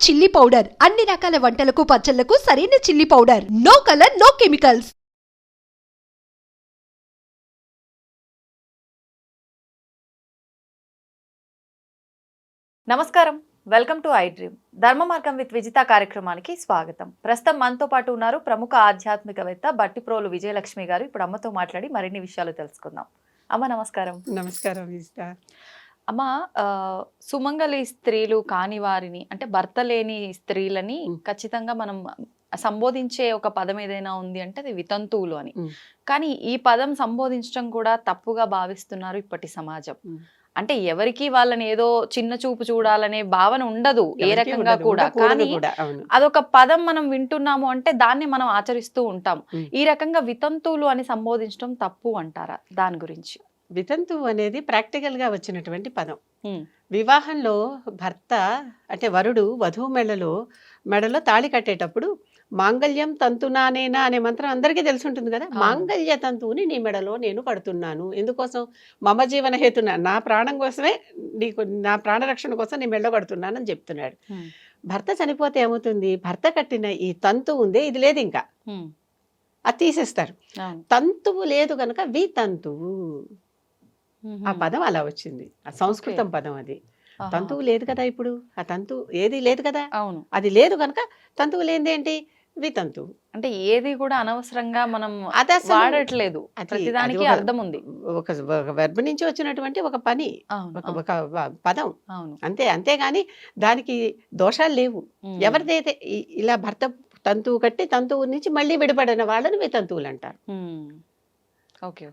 Chilli powder అన్ని రకాల వంటలకు పచ్చళ్లకు సరైన chilli powder. No colour, no chemicals. నమస్కారం, వెల్కమ్ టు ఐ డ్రీమ్. ధర్మ మార్గం విత్ విజిత కార్యక్రమానికి స్వాగతం. ప్రస్తుతం మనతో పాటు ఉన్నారు ప్రముఖ ఆధ్యాత్మికవేత్త బట్టిప్రోలు విజయలక్ష్మి గారు. ఇప్పుడు అమ్మతో మాట్లాడి మరిన్ని విషయాలు తెలుసుకుందాం. అమ్మ నమస్కారం. నమస్కారం విజిత. అమ్మ, సుమంగళి స్త్రీలు కాని వారిని, అంటే భర్త లేని స్త్రీలని ఖచ్చితంగా మనం సంబోధించే ఒక పదం ఏదైనా ఉంది అంటే అది వితంతువులు అని. కానీ ఈ పదం సంబోధించడం కూడా తప్పుగా భావిస్తున్నారు ఇప్పటి సమాజం. అంటే ఎవరికి వాళ్ళని ఏదో చిన్న చూపు చూడాలనే భావన ఉండదు ఏ రకంగా కూడా. కానీ అదొక పదం మనం వింటున్నాము అంటే దాన్ని మనం ఆచరిస్తూ ఉంటాం. ఈ రకంగా వితంతువులు అని సంబోధించడం తప్పు అంటారా? దాని గురించి. వితంతువు అనేది ప్రాక్టికల్ గా వచ్చినటువంటి పదం. వివాహంలో భర్త అంటే వరుడు వధువు మెడలో తాళి కట్టేటప్పుడు మాంగళ్యం తంతునానేనా అనే మంత్రం అందరికీ తెలిసి ఉంటుంది కదా. మాంగళ్య తంతువుని నీ మెడలో నేను కడుతున్నాను. ఎందుకోసం? మమ జీవన హేతున, నా ప్రాణం కోసమే, నీకు నా ప్రాణరక్షణ కోసం నీ మెడలో కడుతున్నాను అని చెప్తున్నాడు. భర్త చనిపోతే ఏమవుతుంది? భర్త కట్టిన ఈ తంతు ఉందే, ఇది లేదు, ఇంకా అది తీసేస్తారు. తంతువు లేదు కనుక వితంతువు. ఆ పదం అలా వచ్చింది, ఆ సంస్కృతం పదం అది. తంతువు లేదు కదా, ఇప్పుడు ఆ తంతు ఏది లేదు కదా, అది లేదు కనుక తంతువు లేనిది ఏంటి? వితంతువు. అంటే ఏది కూడా అనవసరంగా మనం వాడట్లేదు, ప్రతిదానికి అర్థం ఉంది. ఒక వెర్బ్ నుంచి వచ్చినటువంటి ఒక పని, ఒక పదం అంతే. అంతేగాని దానికి దోషాలు లేవు. ఎవరిదైతే ఇలా భర్త తంతువు కట్టి తంతువు నుంచి మళ్ళీ విడిపడిన వాళ్ళని వితంతువులు అంటారు.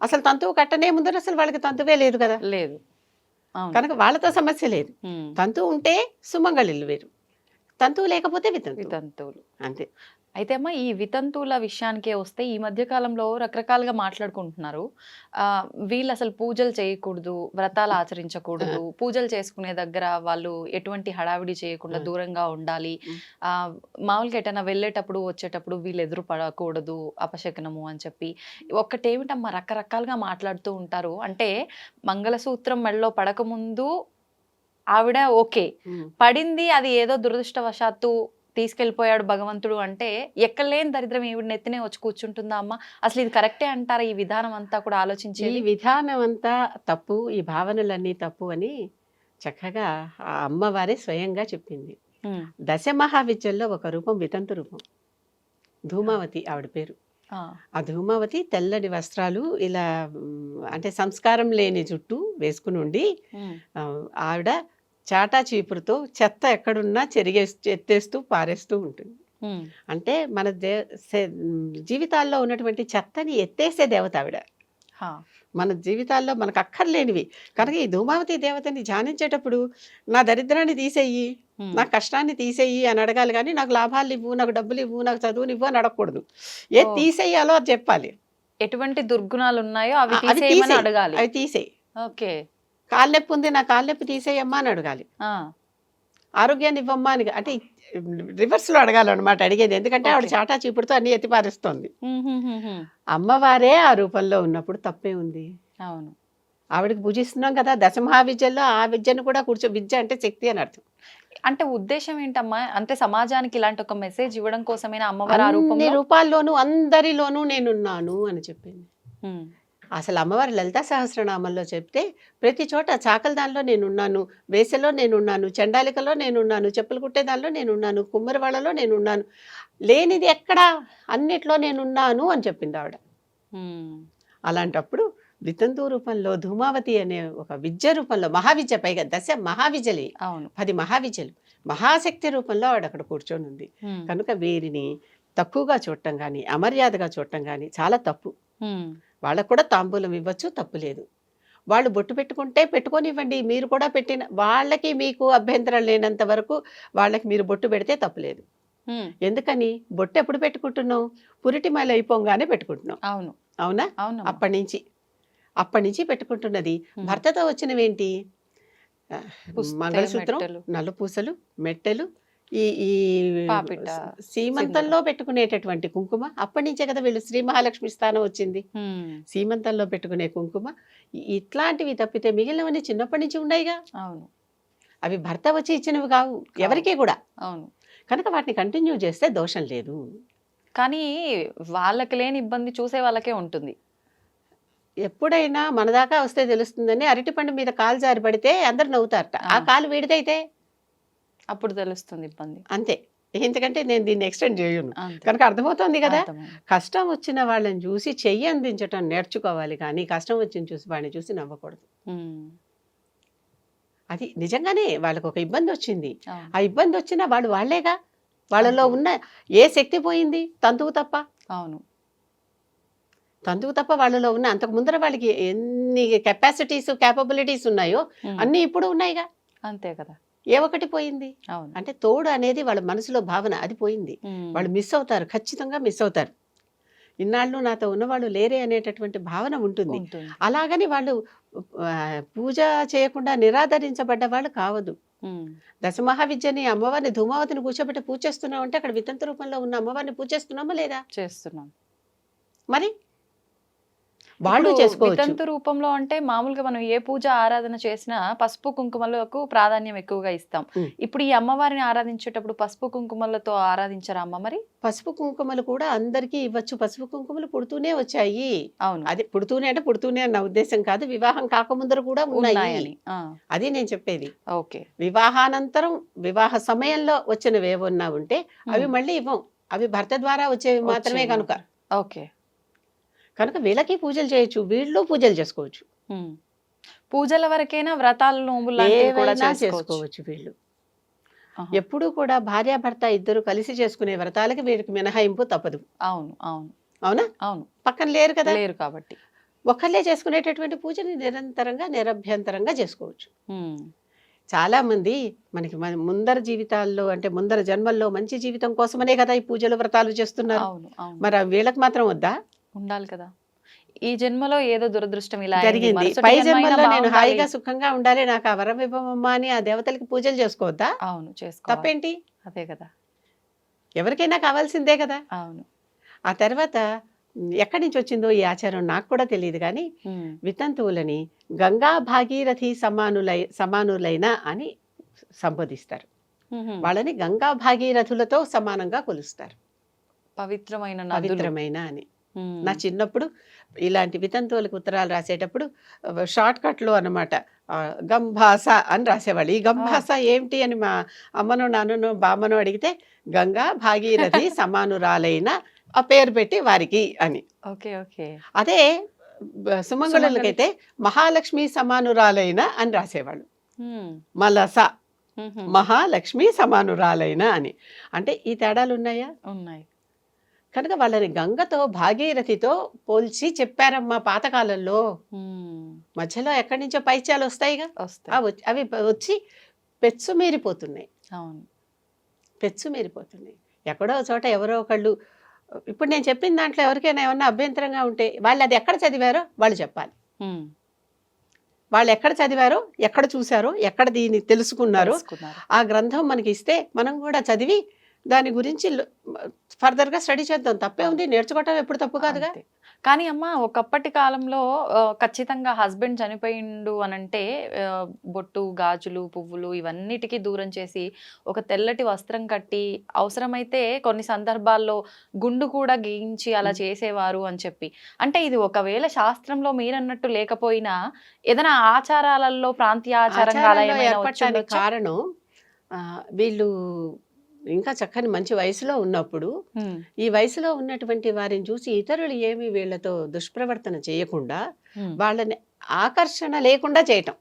అసలు తంతువు కట్టనే ముందర అసలు వాళ్ళకి తంతువే లేదు కదా, లేదు కనుక వాళ్ళతో సమస్య లేదు. తంతువు ఉంటే సుమంగళిల్లు వేరు, తంతువు లేకపోతే వితంతువులు అంతే. అయితే అమ్మ, ఈ వితంతువుల విషయానికే వస్తే ఈ మధ్య కాలంలో రకరకాలుగా మాట్లాడుకుంటున్నారు. వీళ్ళు అసలు పూజలు చేయకూడదు, వ్రతాలు ఆచరించకూడదు, పూజలు చేసుకునే దగ్గర వాళ్ళు ఎటువంటి హడావిడి చేయకుండా దూరంగా ఉండాలి, మామూలుగా ఎటైనా వెళ్ళేటప్పుడు వచ్చేటప్పుడు వీళ్ళు ఎదురు పడకూడదు, అపశకనము అని చెప్పి ఒక్కటేమిటమ్మా రకరకాలుగా మాట్లాడుతూ ఉంటారు. అంటే మంగళసూత్రం మెడలో పడకముందు ఆవిడ ఓకే, పడింది అది ఏదో దురదృష్టవశాత్తు తీసుకెళ్ళిపోయాడు భగవంతుడు అంటే ఎక్కలేని దరిద్రం ఈవిడ నెత్తినే వచ్చి కూర్చుంటుందా అమ్మ? అసలు ఇది కరెక్టే అంటారా? ఈ విధానం అంతా కూడా ఆలోచించి, ఈ విధానం అంతా తప్పు, ఈ భావనలన్నీ తప్పు అని చక్కగా ఆ అమ్మవారే స్వయంగా చెప్పింది. దశ మహావిద్యల్లో ఒక రూపం వితంతు రూపం, ధూమావతి ఆవిడ పేరు. ఆ ధూమావతి తెల్లని వస్త్రాలు ఇలా, అంటే సంస్కారం లేని జుట్టు వేసుకుని ఉండి ఆవిడ చాటా చీపురుతో చెత్త ఎక్కడున్నా ఎత్తేస్తూ పారేస్తూ ఉంటుంది. అంటే మన జీవితాల్లో ఉన్నటువంటి చెత్తని ఎత్తేసే దేవత ఆవిడ. మన జీవితాల్లో మనకు అక్కర్లేనివి కనుక ఈ ధూమావతి దేవతని ధ్యానించేటప్పుడు నా దరిద్రాన్ని తీసేయి, నా కష్టాన్ని తీసేయి అని అడగాలి. కానీ నాకు లాభాలు ఇవ్వు, నాకు డబ్బులు ఇవ్వు, నాకు చదువుని ఇవ్వు అని అడగకూడదు. ఏది తీసేయాలో అది చెప్పాలి. ఎటువంటి దుర్గుణాలు ఉన్నాయో అవి అడగాలి, అవి తీసేయి. ఓకే, కాలు నొప్పి ఉంది, నా కాలు నొప్పి తీసేయమ్మా అని అడగాలి. ఆరోగ్యాన్ని ఇవ్వమ్మా అని, అంటే రివర్స్ లో అడగాలన్నమాట అడిగేది. ఎందుకంటే ఆవిడ చాటా చీపుడుతో అన్ని ఎత్తిపారేస్తోంది. అమ్మవారే ఆ రూపంలో ఉన్నప్పుడు తప్పే ఉంది. అవును, ఆవిడకి పూజిస్తున్నాం కదా. దశమహావిద్యల్లో ఆ విద్యను కూడా విద్య అంటే శక్తి అని అర్థం. అంటే ఉద్దేశం ఏంటమ్మా? అంటే సమాజానికి ఇలాంటి ఒక మెసేజ్ ఇవ్వడం కోసమైనా అమ్మవారు అన్ని రూపాల్లోనూ అందరిలోనూ నేనున్నాను అని చెప్పింది. అసలు అమ్మవారి లలితా సహస్రనామంలో చెప్తే ప్రతి చోట చాకలి దానిలో నేనున్నాను, వేసెలో నేనున్నాను, చండాలికలో నేనున్నాను, చెప్పులు కుట్టేదానిలో నేనున్నాను, కుమ్మరివాళ్ళలో నేనున్నాను, లేనిది ఎక్కడా అన్నిట్లో నేనున్నాను అని చెప్పింది ఆవిడ. అలాంటప్పుడు వితంతు రూపంలో ధూమావతి అనే ఒక విద్య రూపంలో, మహావిద్య, పైగా దశ మహావిద్యలే, 10 మహావిద్యలు, మహాశక్తి రూపంలో ఆవిడ అక్కడ కూర్చొని ఉంది. కనుక వీరిని తక్కువగా చూడటం కానీ, అమర్యాదగా చూడటం కానీ చాలా తప్పు. వాళ్ళకు కూడా తాంబూలం ఇవ్వచ్చు, తప్పు లేదు. వాళ్ళు బొట్టు పెట్టుకుంటే పెట్టుకొనివ్వండి, మీరు కూడా పెట్టిన వాళ్ళకి మీకు అభ్యంతరం లేనంత వరకు వాళ్ళకి మీరు బొట్టు పెడితే తప్పులేదు. ఎందుకని? బొట్టు ఎప్పుడు పెట్టుకుంటున్నాం? పురిటిమల అయిపోగానే పెట్టుకుంటున్నాం. అవునా? అప్పటి నుంచి పెట్టుకుంటున్నది. భర్తతో వచ్చినవేంటి? మంగళసూత్రం, నల్లపూసలు, మెట్టెలు, ఈ సీమంతంలో పెట్టుకునేటటువంటి కుంకుమ. అప్పటి నుంచే కదా వీళ్ళు శ్రీ మహాలక్ష్మి స్థానం వచ్చింది. సీమంతంలో పెట్టుకునే కుంకుమ ఇట్లాంటివి తప్పితే మిగిలినవన్నీ చిన్నప్పటి నుంచి ఉన్నాయిగా. అవును, అవి భర్త వచ్చి ఇచ్చినవి కావు ఎవరికి కూడా. అవును, కనుక వాటిని కంటిన్యూ చేస్తే దోషం లేదు. కానీ వాళ్ళకి లేని ఇబ్బంది చూసే వాళ్ళకే ఉంటుంది. ఎప్పుడైనా మన దాకా వస్తే తెలుస్తుందని అరటిపండు మీద కాలు జారి పడితే అందరు నవ్వుతారట. ఆ కాలు వీడిదైతే అప్పుడు తెలుస్తుంది ఇబ్బంది. అంతే. ఎందుకంటే నేను దీన్ని ఎక్స్టెండ్ చేయను. అంతే. కనుక అర్థమవుతోంది కదా. అర్థమైంది. కష్టం వచ్చిన వాళ్ళని చూసి చెయ్యి అందించటం నేర్చుకోవాలి, కానీ కష్టం వచ్చిన చూసి వాడిని చూసి నవ్వకూడదు. ఉమ్. అది నిజంగానే వాళ్ళకు ఒక ఇబ్బంది వచ్చింది. అవును. ఆ ఇబ్బంది వచ్చినా వాళ్ళేగా, వాళ్ళలో ఉన్న ఏ శక్తి పోయింది? తంతువు తప్ప. అవును. తంతువు తప్ప వాళ్ళలో ఉన్న అంతకు ముందర వాళ్ళకి ఎన్ని కెపాసిటీస్ క్యాపబిలిటీస్ ఉన్నాయో ఉమ్. అన్నీ ఇప్పుడు ఉన్నాయిగా. అంతే కదా. ఏ ఒకటి పోయింది అవును. అంటే తోడు అనేది వాళ్ళ మనసులో భావన అది పోయింది. ఉమ్. వాళ్ళు మిస్ అవుతారు, ఖచ్చితంగా మిస్ అవుతారు. ఇన్నాళ్ళు నాతో ఉన్నవాళ్ళు లేరే అనేటటువంటి భావన ఉంటుంది. ఉంటుంది. అలాగని వాళ్ళు పూజ చేయకుండా నిరాదరించబడ్డ వాళ్ళు కావద్దు. ఉమ్. దశమహావిద్యని అమ్మవారిని ధూమావతిని కూర్చోబెట్టి పూజ చేస్తున్నాం అంటే అక్కడ వితంతు రూపంలో ఉన్న అమ్మవారిని పూజ చేస్తున్నామా లేదా? చేస్తున్నాం. మరి వాళ్ళు ఇప్పుడు చేసుకోవచ్చు. వితంతు రూపంలో అంటే మామూలుగా మనం ఏ పూజ ఆరాధన చేసినా పసుపు కుంకుమలకు ప్రాధాన్యం ఎక్కువగా ఇస్తాం. ఉమ్. ఇప్పుడు ఈ అమ్మవారిని ఆరాధించేటప్పుడు పసుపు కుంకుమలతో ఆరాధించరా అమ్మ మరి? పసుపు కుంకుమలు కూడా అందరికీ ఇవ్వచ్చు. పసుపు కుంకుమలు పుడుతూనే వచ్చాయి. అవును. అది పుడుతూనే అంటే పుడుతూనే అన్న ఉద్దేశం కాదు, వివాహం కాకముందర కూడా ఉన్నాయి. ఉన్నాయని. అది నేను చెప్పేది. ఓకే. వివాహానంతరం వివాహ సమయంలో వచ్చినవి ఏమన్నా ఉంటే అవి మళ్ళీ ఇవ్వం. అవి భర్త ద్వారా వచ్చేవి మాత్రమే కనుక. ఓకే. కనుక వీళ్ళకి పూజలు చేయొచ్చు, వీళ్ళు పూజలు చేసుకోవచ్చు. ఉమ్. పూజల వరకైనా వ్రతాలు నోములు లాంటివి కూడా ఏవైనా చేసుకోవచ్చు. చేసుకోవచ్చు వీళ్ళు. ఆహా. ఎప్పుడూ కూడా భార్యాభర్త ఇద్దరు కలిసి చేసుకునే వ్రతాలకి వీరికి మినహాయింపు తప్పదు. అవును. అవును. అవునా? అవును. పక్కన లేరు కదా. లేరు కాబట్టి. ఒక్కళ్ళే చేసుకునేటటువంటి పూజని నిరంతరంగా నిరభ్యంతరంగా చేసుకోవచ్చు. ఉమ్. చాలా మంది మనకి ముందర జీవితాల్లో అంటే ముందర జన్మల్లో మంచి జీవితం కోసమనే కదా ఈ పూజలు వ్రతాలు చేస్తున్నారు. అవును. అవును. మరి వీళ్ళకి మాత్రం వద్దా? ఉండాలి కదా. ఈ జన్మలో ఏదో దురదృష్టం ఇలా అయింది, జరిగింది, మరుసటి పై జన్మ అయినా జన్మల్లో నేను బాగుండాలి. హాయిగా సుఖంగా ఉండాలి, నాకు ఆ వరం ఇవ్వమమ్మా అని ఆ దేవతలకి పూజలు చేసుకోవద్దా? అవును, చేసుకోవాలి. తప్పేంటి? అదే కదా. ఎవరికైనా కావాల్సిందే కదా. అవును. ఆ తర్వాత ఎక్కడి నుంచి వచ్చిందో ఈ ఆచారం నాకు కూడా తెలియదు, కానీ ఉమ్. వితంతువులని గంగా భాగీరథి సమానులైన అని సంబోధిస్తారు. ఉహుం. వాళ్ళని గంగా భాగీరథులతో సమానంగా కొలుస్తారు. పవిత్రమైన నదులు. పవిత్రమైన అని. ఉమ్. నా చిన్నప్పుడు ఇలాంటి వితంతువులకు ఉత్తరాలు రాసేటప్పుడు షార్ట్ కట్లో అన్నమాట గంభాస అని రాసేవాళ్ళు. ఈ గంభాస ఏమిటి అని మా అమ్మను నాన్నను బామ్మను అడిగితే గంగా భాగీరథి సమానురాలైన ఆ పేరు పెట్టి వారికి అని. ఓకే. ఓకే. అదే సుమంగళులకైతే మహాలక్ష్మి సమానురాలైన అని రాసేవాళ్ళు. ఉమ్. మలస ఉహుం. మహాలక్ష్మి సమానురాలైన అని. అంటే ఈ తేడాలు ఉన్నాయా? ఉన్నాయి. కనుక వాళ్ళని గంగతో భాగీరథితో పోల్చి చెప్పారమ్మా పాతకాలంలో. ఉమ్. మధ్యలో ఎక్కడి నుంచో పైత్యాలు వస్తాయిగా, వస్తాయి. అవి వచ్చి పెచ్చు మీరిపోతున్నాయి. అవును. పెచ్చు మీరిపోతున్నాయి. ఎక్కడో చోట ఎవరో ఒకళ్ళు, ఇప్పుడు నేను చెప్పిన దాంట్లో ఎవరికైనా ఏమన్నా అభ్యంతరంగా ఉంటే వాళ్ళు అది ఎక్కడ చదివారో వాళ్ళు చెప్పాలి. ఉమ్. వాళ్ళు ఎక్కడ చదివారో, ఎక్కడ చూసారో, ఎక్కడ దీన్ని తెలుసుకున్నారో తెలుసుకున్నారు. ఆ గ్రంథం మనకి ఇస్తే మనం కూడా చదివి దాని గురించి ఫర్దర్గా స్టడీ చేద్దాం. తప్పే ఉంది, నేర్చుకోవటం ఎప్పుడు తప్పు కాదుగా. అంతే. కానీ అమ్మ ఒకప్పటి కాలంలో ఖచ్చితంగా హస్బెండ్ చనిపోయిండు అనంటే బొట్టు, గాజులు, పువ్వులు ఇవన్నిటికీ దూరం చేసి ఒక తెల్లటి వస్త్రం కట్టి అవసరమైతే కొన్ని సందర్భాల్లో గుండు కూడా గీయించి అలా చేసేవారు అని చెప్పి. అంటే ఇది ఒకవేళ శాస్త్రంలో మీరన్నట్టు లేకపోయినా ఏదైనా ఆచారాలలో ప్రాంతీయ ఆచారంగా అలా ఆచారంలో ఏమైనా ఏర్పడటానికి వచ్చిండొచ్చా? కారణం వీళ్ళు ఇంకా చక్కని మంచి వయసులో ఉన్నప్పుడు ఉమ్. ఈ వయసులో ఉన్నటువంటి వారిని చూసి ఇతరులు ఏమి వీళ్ళతో దుష్ప్రవర్తన చేయకుండా ఉమ్. వాళ్ళని ఆకర్షణ లేకుండా చేయటం.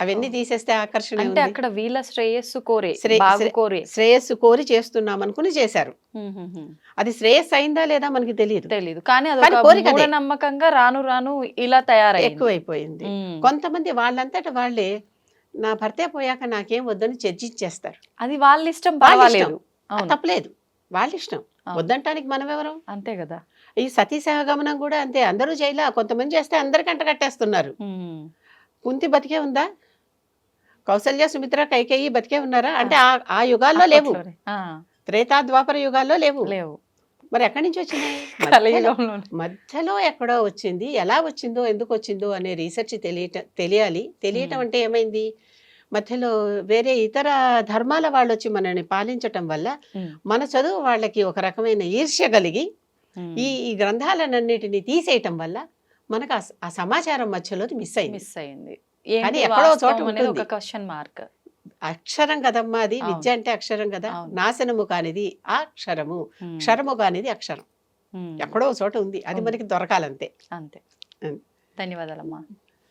అవన్నీ తీసేస్తే ఆకర్షణ అంటే ఉంది. అక్కడ వీళ్ళ శ్రేయస్సు కోరే, శ్రే- బాగు శ్రే- కోరే. శ్రేయస్సు కోరి చేస్తున్నాం అనుకుని చేశారు. ఉహుహుం. అది శ్రేయస్సు అయిందా లేదా మనకి తెలియదు, తెలీదు. కానీ కానీ అదొక కోరిక అదే. మూఢనమ్మకంగా రాను రాను ఇలా తయారైంది. ఎక్కువైపోయింది. ఉమ్. కొంతమంది వాళ్ళంతట వాళ్ళే నా భర్తే పోయాక నాకేం వద్దని చర్చించేస్తారు. అది వాళ్ళ ఇష్టం, వాళ్ళ పర్వాలేదు. ఇష్టం. అవును. తప్పలేదు, వాళ్ళ ఇష్టం. అవును. వద్దంటానికి మనం ఎవరం? అంతే కదా. ఈ సతీ సహగమనం కూడా అంతే. అందరూ చేయలా, కొంతమంది చేస్తే అందరికంట కట్టేస్తున్నారు. ఉమ్. కుంతి బతికే ఉందా? కౌసల్య, సుమిత్ర, కైకేయి బతికే ఉన్నారా? అంటే ఆ యుగాల్లో లేవు, అప్పట్లోనే. ఆ, త్రేతా ద్వాపర యుగాల్లో లేవు. లేవు. మరి ఎక్కడి నుంచి వచ్చినాయి? మధ్యలో కలియుగంలోనే. మధ్యలో ఎక్కడో వచ్చింది. ఎలా వచ్చిందో, ఎందుకు వచ్చిందో అనే రీసెర్చ్ తెలియాలి. తెలియటం అంటే ఏమైంది? మధ్యలో వేరే ఇతర ధర్మాల వాళ్ళు వచ్చి మనల్ని పాలించటం వల్ల మన చదువు వాళ్ళకి ఒక రకమైన ఈర్ష్య కలిగి ఈ గ్రంథాలన్నిటిని తీసేయటం వల్ల మనకు ఆ సమాచారం మధ్యలోది మిస్ అయింది. మిస్ అయింది. కానీ ఏంటి ఎక్కడో చోట వాస్తవం అనేది ఉంటుంది. ఒక క్వశ్చన్ మార్క్. అక్షరం కదమ్మా అది, అవును. విద్య అంటే అక్షరం కదా. అవును. నాశనము కానిది ఆ క్షరము, క్షరము కానిది అక్షరం. ఎక్కడో చోట ఉంది, అది ఉంది. మనకి దొరకాలంతే. అంతే. ఉం. ధన్యవాదాలమ్మా.